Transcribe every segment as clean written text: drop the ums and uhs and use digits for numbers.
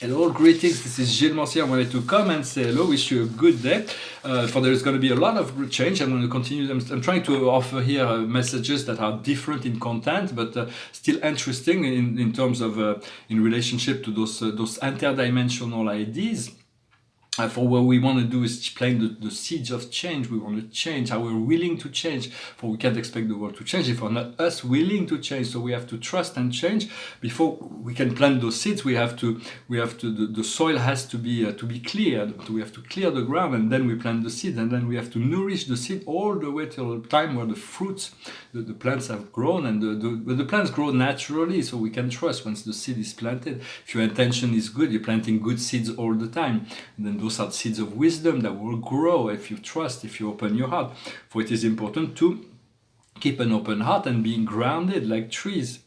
Hello, greetings. This is Gilles Morcier. I wanted to come and say hello, wish you a good day. For there's going to be a lot of change. I'm going to continue. I'm trying to offer here messages that are different in content, but still interesting in terms of in relationship to those interdimensional ideas. For what we want to do is plant the seeds of change. We want to change how we're willing to change, for we can't expect the world to change if we're not us willing to change. So we have to trust and change before we can plant those seeds. The soil has to be cleared. We have to clear the ground, and then we plant the seed, and then we have to nourish the seed all the way till the time where the fruits, the plants have grown, and the plants grow naturally. So we can trust once the seed is planted. If your intention is good, you're planting good seeds all the time, and then those are seeds of wisdom that will grow if you trust, if you open your heart. For it is important to keep an open heart and being grounded like trees.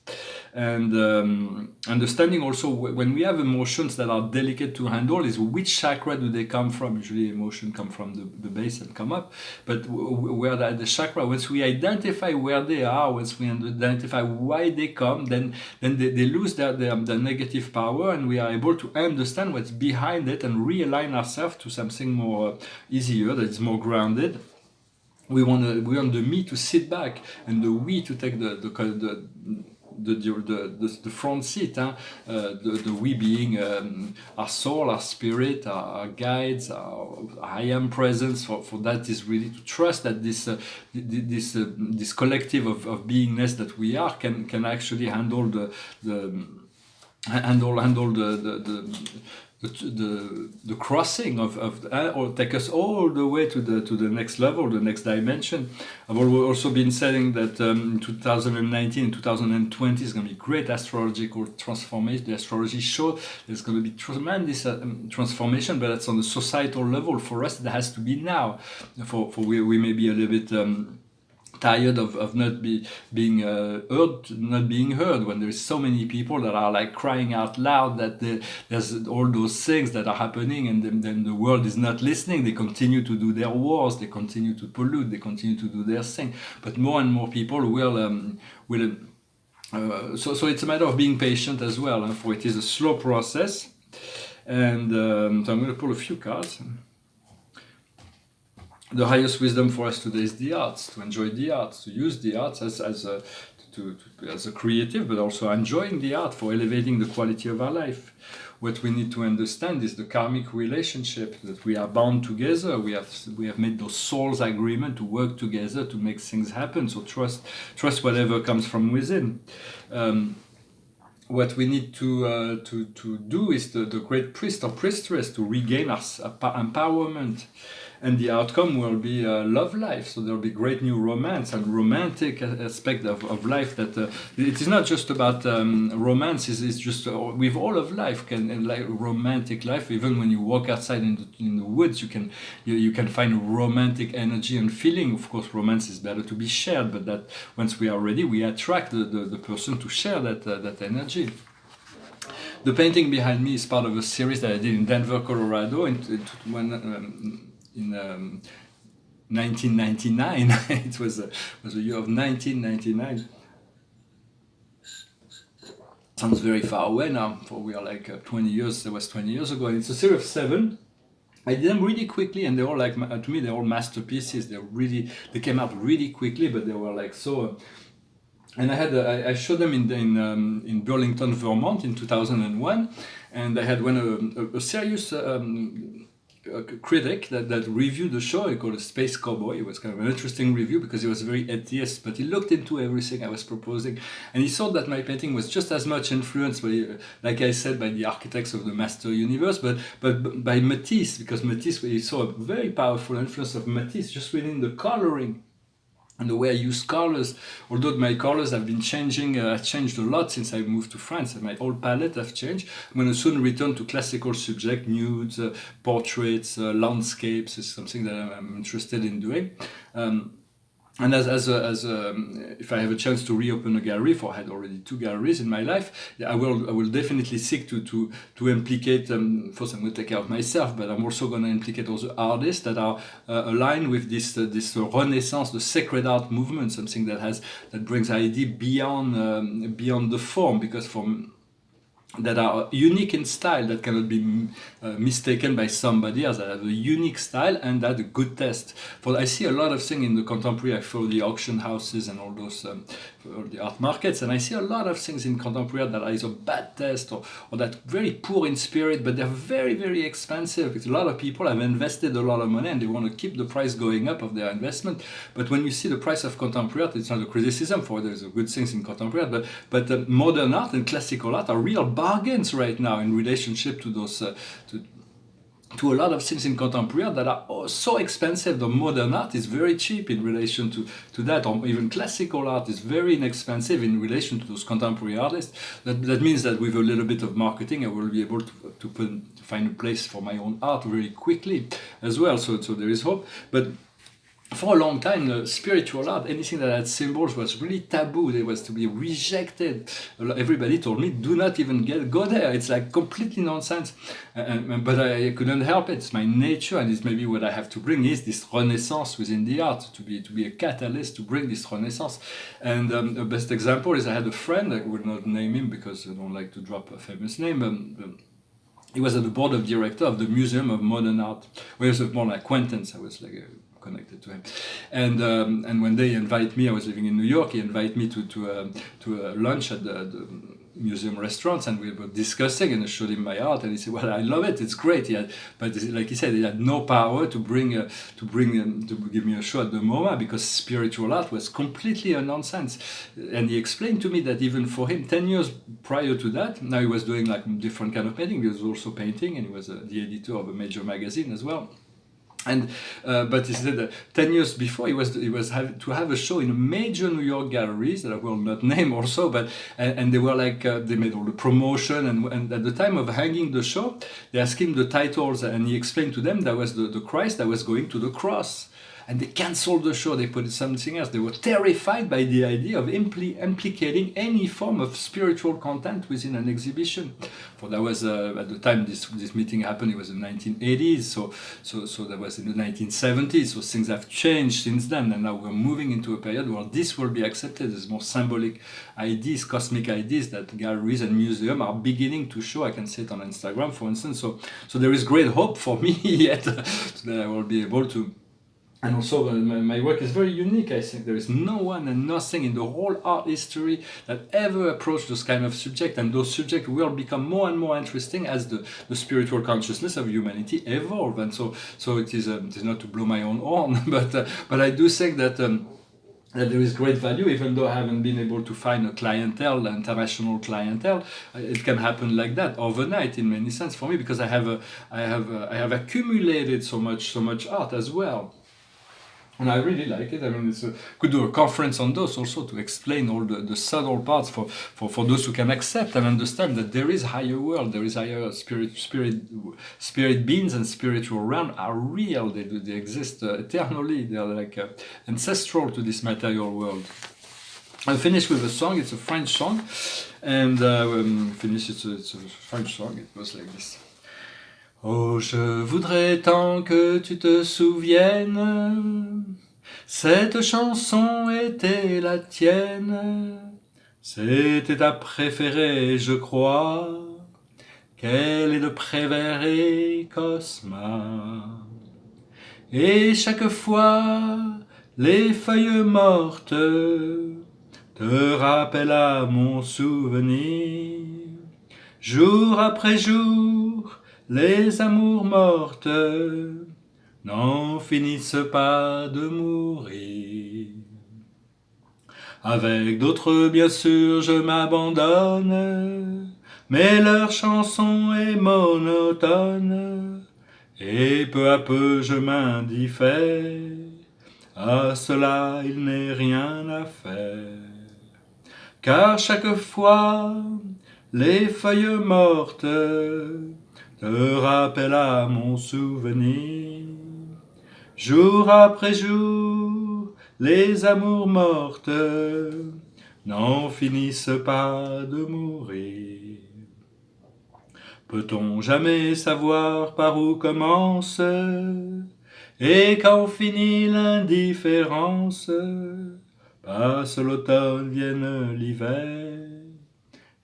And understanding also when we have emotions that are delicate to handle is which chakra do they come from. Usually emotions come from the base and come up, but where the chakra, once we identify where they are, once we identify why they come, then they lose their negative power, and we are able to understand what's behind it and realign ourselves to something more easier, that is more grounded. We want the me to sit back and the we to take the front seat, the we being our soul, our spirit, our guides, our I am presence. For that is really to trust that this collective of beingness that we are can actually handle the crossing or take us all the way to the next level, the next dimension. I've also been saying that 2019 and 2020 is going to be great astrological transformation. The astrology show there's going to be tremendous transformation, but that's on the societal level. For us, it has to be now. For we may be a little bit tired of not being heard when there's so many people that are like crying out loud that there's all those things that are happening, and then the world is not listening. They continue to do their wars, they continue to pollute, they continue to do their thing, but more and more people will so it's a matter of being patient as well, for it is a slow process. And so I'm going to pull a few cards. The highest wisdom for us today is the arts, to enjoy the arts, to use the arts as a creative, but also enjoying the art for elevating the quality of our life. What we need to understand is the karmic relationship, that we are bound together. We have made those souls agreement to work together to make things happen. So trust whatever comes from within. What we need to do is the great priest or priestess to regain our empowerment. And the outcome will be love life. So there'll be great new romance and romantic aspect of life. That it is not just about romance. It's just with all of life, and like romantic life. Even when you walk outside in the woods, you can find romantic energy and feeling. Of course, romance is better to be shared, but that once we are ready, we attract the person to share that energy. The painting behind me is part of a series that I did in Denver, Colorado, in 1999. It was a year of 1999. Sounds very far away now, for we are like 20 years. That was 20 years ago, and it's a series of 7. I did them really quickly, and they're all like, to me, they're all masterpieces. They came out really quickly, but they were like so. And I showed them in Burlington, Vermont, in 2001, and I had a serious critic that reviewed the show. He called it Space Cowboy. It was kind of an interesting review because he was very atheist, but he looked into everything I was proposing, and he saw that my painting was just as much influenced by, like I said, by the architects of the Master Universe, but by Matisse, because Matisse, he saw a very powerful influence of Matisse just within the coloring. And the way I use colors, although my colors have been changing, changed a lot since I moved to France, and my whole palette have changed. I'm going to soon return to classical subject, nudes, portraits, landscapes. Is something that I'm interested in doing. And if I have a chance to reopen a gallery, for I had already 2 galleries in my life, I will definitely seek to implicate. First, I'm going to take care of myself, but I'm also going to implicate also artists that are aligned with this Renaissance, the sacred art movement, something that brings idea beyond the form, because that are unique in style, that cannot be mistaken by somebody else, that have a unique style and that a good taste. For I see a lot of things in the contemporary. I follow the auction houses and all those all the art markets, and I see a lot of things in contemporary that are either bad taste or that very poor in spirit, but they're very, very expensive because a lot of people have invested a lot of money and they want to keep the price going up of their investment. But when you see the price of contemporary art, it's not a criticism for it. There's good things in contemporary art, but modern art and classical art are real bargains right now in relationship to those to a lot of things in contemporary art that are so expensive. The modern art is very cheap in relation to that, or even classical art is very inexpensive in relation to those contemporary artists. That means that with a little bit of marketing, I will be able to find a place for my own art very quickly as well. So there is hope. But for a long time, spiritual art, anything that had symbols was really taboo. It was to be rejected. Everybody told me, do not even go there. It's like completely nonsense. But I couldn't help it. It's my nature, and it's maybe what I have to bring is this renaissance within the art, to be a catalyst to bring this renaissance. And the best example is I had a friend, I will not name him because I don't like to drop a famous name. He was at the board of director of the Museum of Modern Art. Well, he was more like acquaintance. I was like connected to him, and when they invite me, I was living in New York. He invited me to a lunch at the museum restaurants, and we were discussing, and I showed him my art, and he said, "Well, I love it. It's great." But like he said, he had no power to give me a show at the MoMA because spiritual art was completely a nonsense. And he explained to me that even for him, 10 years prior to that, now he was doing like different kind of painting. He was also painting, and he was the editor of a major magazine as well. And but he said that 10 years before he was to have a show in a major New York galleries that I will not name also, but and they were like they made all the promotion, and at the time of hanging the show they asked him the titles, and he explained to them that was the Christ that was going to the cross. And they canceled the show, they put something else. They were terrified by the idea of implicating any form of spiritual content within an exhibition. For that was, at the time this meeting happened, it was in the 1980s, so that was in the 1970s, so things have changed since then, and now we're moving into a period where this will be accepted as more symbolic ideas, cosmic ideas that galleries and museums are beginning to show. I can see it on Instagram, for instance, so there is great hope for me yet that I will be able to. And also, my work is very unique. I think there is no one and nothing in the whole art history that ever approached those kind of subjects, and those subjects will become more and more interesting as the spiritual consciousness of humanity evolve. And so it is not to blow my own horn, but I do think that there is great value, even though I haven't been able to find a clientele, international clientele. It can happen like that overnight in many sense for me, because I have accumulated so much art as well. And I really like it. I mean, could do a conference on those also to explain all the subtle parts for those who can accept and understand that there is higher world, there is higher spirit beings, and spiritual realm are real. They exist eternally. They are like ancestral to this material world. I'll finish with a song. It's a French song, and it's a French song. It goes like this. Oh, je voudrais tant que tu te souviennes, cette chanson était la tienne, c'était ta préférée, je crois, qu'elle est de Prévert et Cosma. Et chaque fois, les feuilles mortes te rappellent à mon souvenir, jour après jour. Les amours mortes n'en finissent pas de mourir. Avec d'autres, bien sûr, je m'abandonne, mais leur chanson est monotone, et peu à peu je m'indiffère. À cela, il n'est rien à faire, car chaque fois, les feuilles mortes te rappelle à mon souvenir. Jour après jour, les amours mortes n'en finissent pas de mourir. Peut-on jamais savoir par où commence et quand finit l'indifférence? Passe l'automne, vienne l'hiver,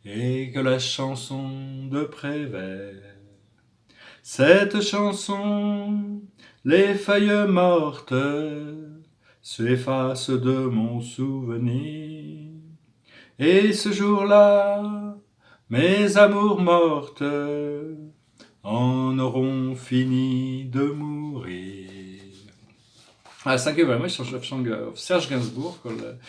et que la chanson de Prévert. Cette chanson, les feuilles mortes s'effacent de mon souvenir. Et ce jour-là, mes amours mortes en auront fini de mourir. Thank you very much. I've sung of Serge Gainsbourg called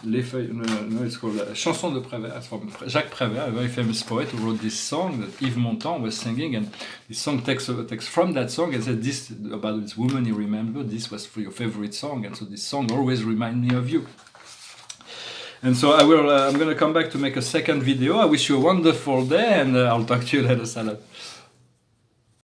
Les Feuilles. No, it's called Chanson de Prévert. It's from Jacques Prévert, a very famous poet who wrote this song that Yves Montand was singing, and this song takes from that song and said this about this woman he remembered. This was for your favorite song, and so this song always reminds me of you. And so I'm going to come back to make a second video. I wish you a wonderful day, and I'll talk to you later, Salah.